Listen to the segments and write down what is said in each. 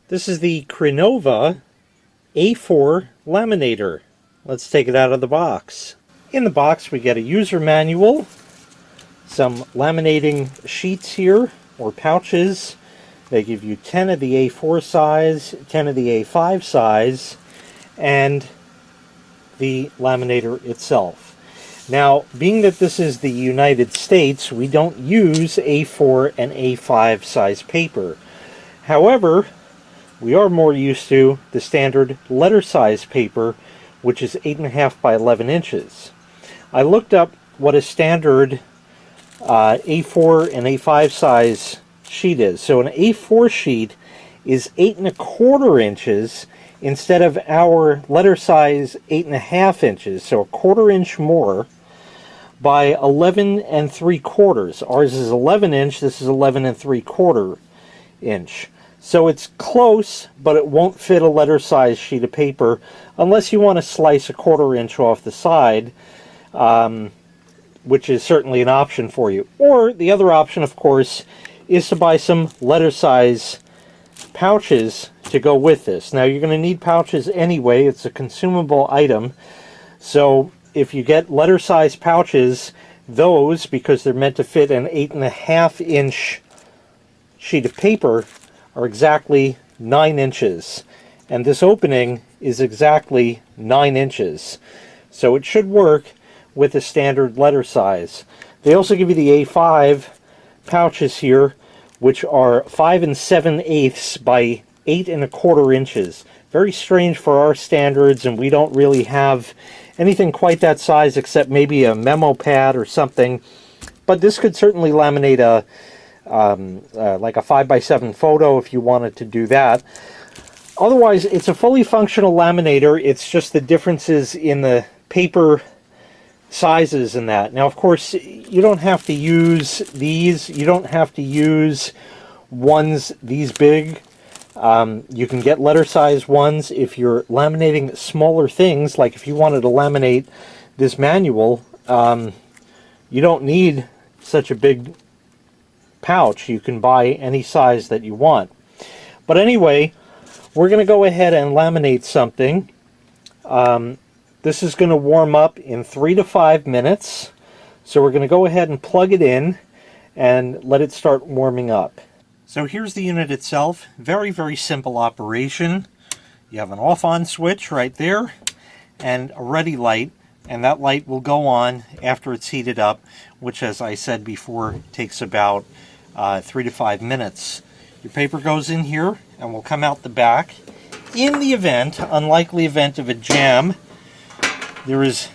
This is the Crenova A4 Laminator. Let's take it out of the box. In the box we get a user manual, some laminating sheets here, or pouches. They give you 10 of the A4 size, 10 of the A5 size, and the laminator itself. Now, being that this is the United States, we don't use A4 and A5 size paper. However, we are more used to the standard letter size paper, which is 8.5 by 11 inches. I looked up what a standard A4 and A5 size sheet is. So an A4 sheet is 8.25 inches instead of our letter size 8.5 inches, so a 1/4 inch more, by 11.75. Ours is 11 inch, this is 11.75 inch. So it's close, but it won't fit a letter size sheet of paper unless you want to slice a 1/4 inch off the side, which is certainly an option for you. Or the other option, of course, is to buy some letter size pouches to go with this. Now, you're going to need pouches anyway. It's a consumable item. So if you get letter size pouches, those, because they're meant to fit an 8.5 inch sheet of paper, are exactly 9 inches. And this opening is exactly 9 inches. So it should work with a standard letter size. They also give you the A5 pouches here, which are 5 7/8 by 8.25 inches. Very strange for our standards, and we don't really have anything quite that size except maybe a memo pad or something. But this could certainly laminate a like a 5x7 photo if you wanted to do that. Otherwise, it's a fully functional laminator. It's just the differences in the paper sizes and that. Now, of course, you don't have to use these. You don't have to use ones these big. You can get letter size ones if you're laminating smaller things. Like if you wanted to laminate this manual, you don't need such a big pouch. You can buy any size that you want. But anyway, we're going to go ahead and laminate something. This is going to warm up in 3 to 5 minutes. So we're going to go ahead and plug it in and let it start warming up. So here's the unit itself. Very, very simple operation. You have an off-on switch right there and a ready light, and that light will go on after it's heated up, which, as I said before, takes about 3 to 5 minutes. Your paper goes in here and will come out the back. In the event, unlikely event of a jam, there is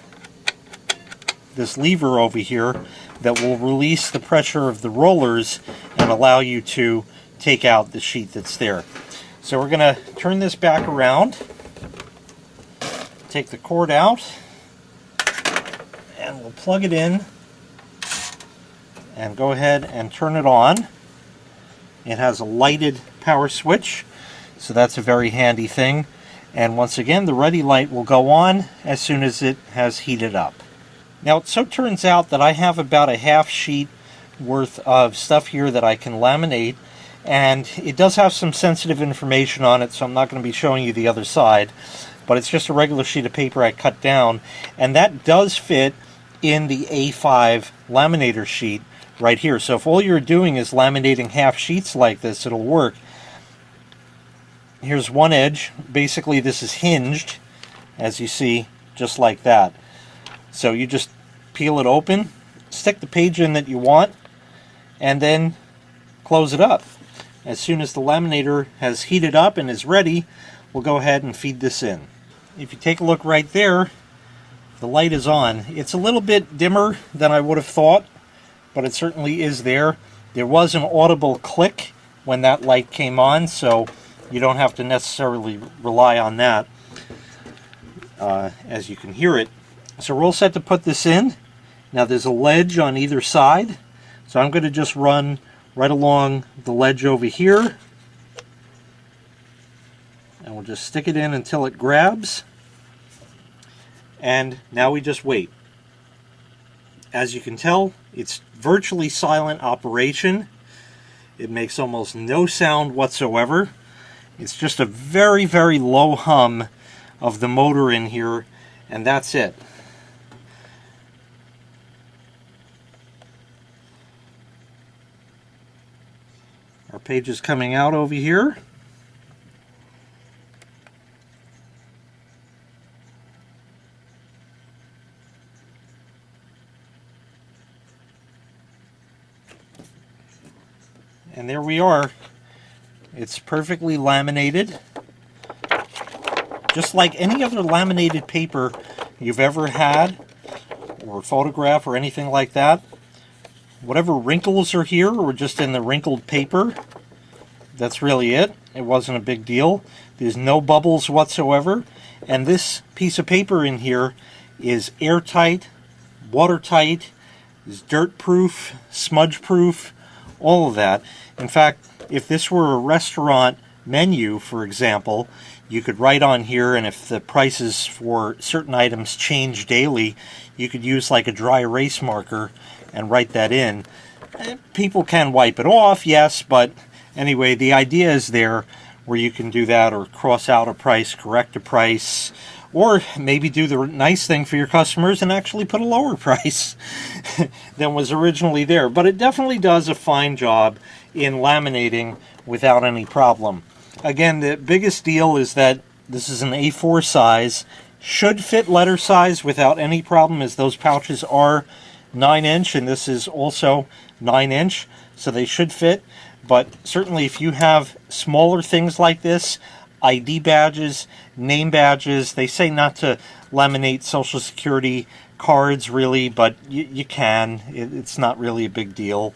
this lever over here that will release the pressure of the rollers and allow you to take out the sheet that's there. So we're going to turn this back around, take the cord out, and we'll plug it in and go ahead and turn it on. It has a lighted power switch, so that's a very handy thing. And once again, the ready light will go on as soon as it has heated up. Now, it so turns out that I have about a half sheet worth of stuff here that I can laminate, and it does have some sensitive information on it, so I'm not going to be showing you the other side, but it's just a regular sheet of paper I cut down, and that does fit in the A5 laminator sheet right here. So if all you're doing is laminating half sheets like this, it'll work. Here's one edge. Basically, this is hinged, as you see, just like that. So you just peel it open, stick the page in that you want, and then close it up. As soon as the laminator has heated up and is ready, we'll go ahead and feed this in. If you take a look right there, the light is on. It's a little bit dimmer than I would have thought, but it certainly is there. There was an audible click when that light came on, so you don't have to necessarily rely on that, as you can hear it. So we're all set to put this in. Now there's a ledge on either side, so I'm going to just run right along the ledge over here, and we'll just stick it in until it grabs, and now we just wait. As you can tell, it's virtually silent operation. It makes almost no sound whatsoever, It's just a very, very low hum of the motor in here, and that's it. Our page is coming out over here. And there we are. It's perfectly laminated, just like any other laminated paper you've ever had, or photograph or anything like that. Whatever wrinkles are here were just in the wrinkled paper. That's really it. It wasn't a big deal. There's no bubbles whatsoever. And this piece of paper in here is airtight, watertight, is dirt-proof, smudge-proof, all of that. In fact, if this were a restaurant menu, for example, you could write on here, and if the prices for certain items change daily, you could use like a dry erase marker and write that in. People can wipe it off, yes, but anyway, the idea is there where you can do that, or cross out a price, correct a price, or maybe do the nice thing for your customers and actually put a lower price than was originally there. But it definitely does a fine job in laminating without any problem. Again, the biggest deal is that this is an A4 size, should fit letter size without any problem, as those pouches are 9-inch, and this is also 9-inch, so they should fit. But certainly if you have smaller things like this, ID badges, name badges, they say not to laminate Social Security cards really, but you can. It's not really a big deal.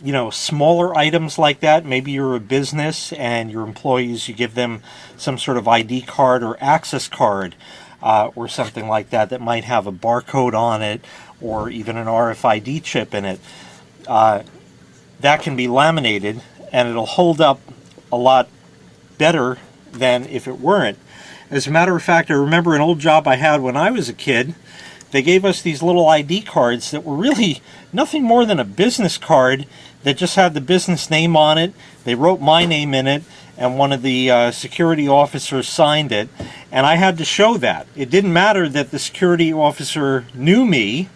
You know, smaller items like that, maybe you're a business and your employees, you give them some sort of ID card or access card, or something like that that might have a barcode on it, or even an RFID chip in it. That can be laminated, and it'll hold up a lot better than if it weren't. As a matter of fact, I remember an old job I had when I was a kid. They gave us these little ID cards that were really nothing more than a business card that just had the business name on it. They wrote my name in it, and one of the security officers signed it, and I had to show that. It didn't matter that the security officer knew me.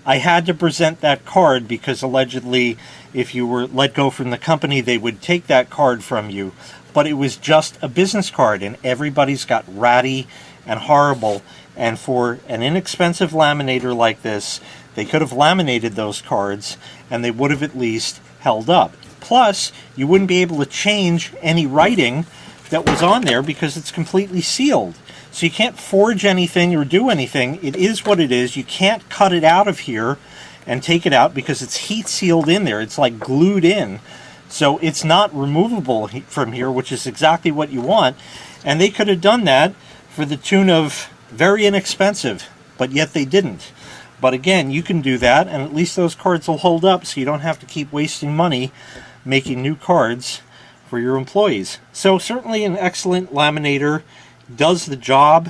I had to present that card because allegedly if you were let go from the company, they would take that card from you. But it was just a business card, and everybody's got ratty and horrible. And for an inexpensive laminator like this, they could have laminated those cards and they would have at least held up. Plus, you wouldn't be able to change any writing that was on there because it's completely sealed. So you can't forge anything or do anything. It is what it is. You can't cut it out of here and take it out because it's heat sealed in there. It's like glued in. So it's not removable from here, which is exactly what you want. And they could have done that for the tune of very inexpensive, but yet they didn't. But again, you can do that, and at least those cards will hold up, so you don't have to keep wasting money making new cards for your employees. So certainly an excellent laminator, does the job.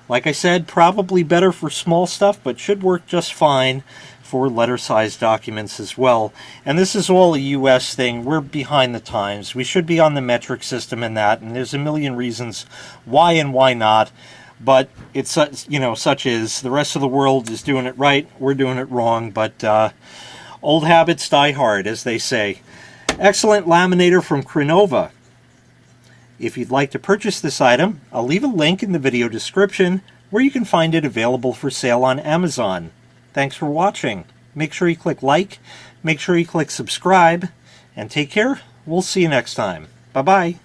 Like I said, probably better for small stuff, but should work just fine for letter-sized documents as well. And this is all a US thing. We're behind the times. We should be on the metric system in that, and there's a million reasons why and why not. But it's, you know, such is. The rest of the world is doing it right. We're doing it wrong. But old habits die hard, as they say. Excellent laminator from Crenova. If you'd like to purchase this item, I'll leave a link in the video description where you can find it available for sale on Amazon. Thanks for watching. Make sure you click like, make sure you click subscribe, and take care. We'll see you next time. Bye-bye.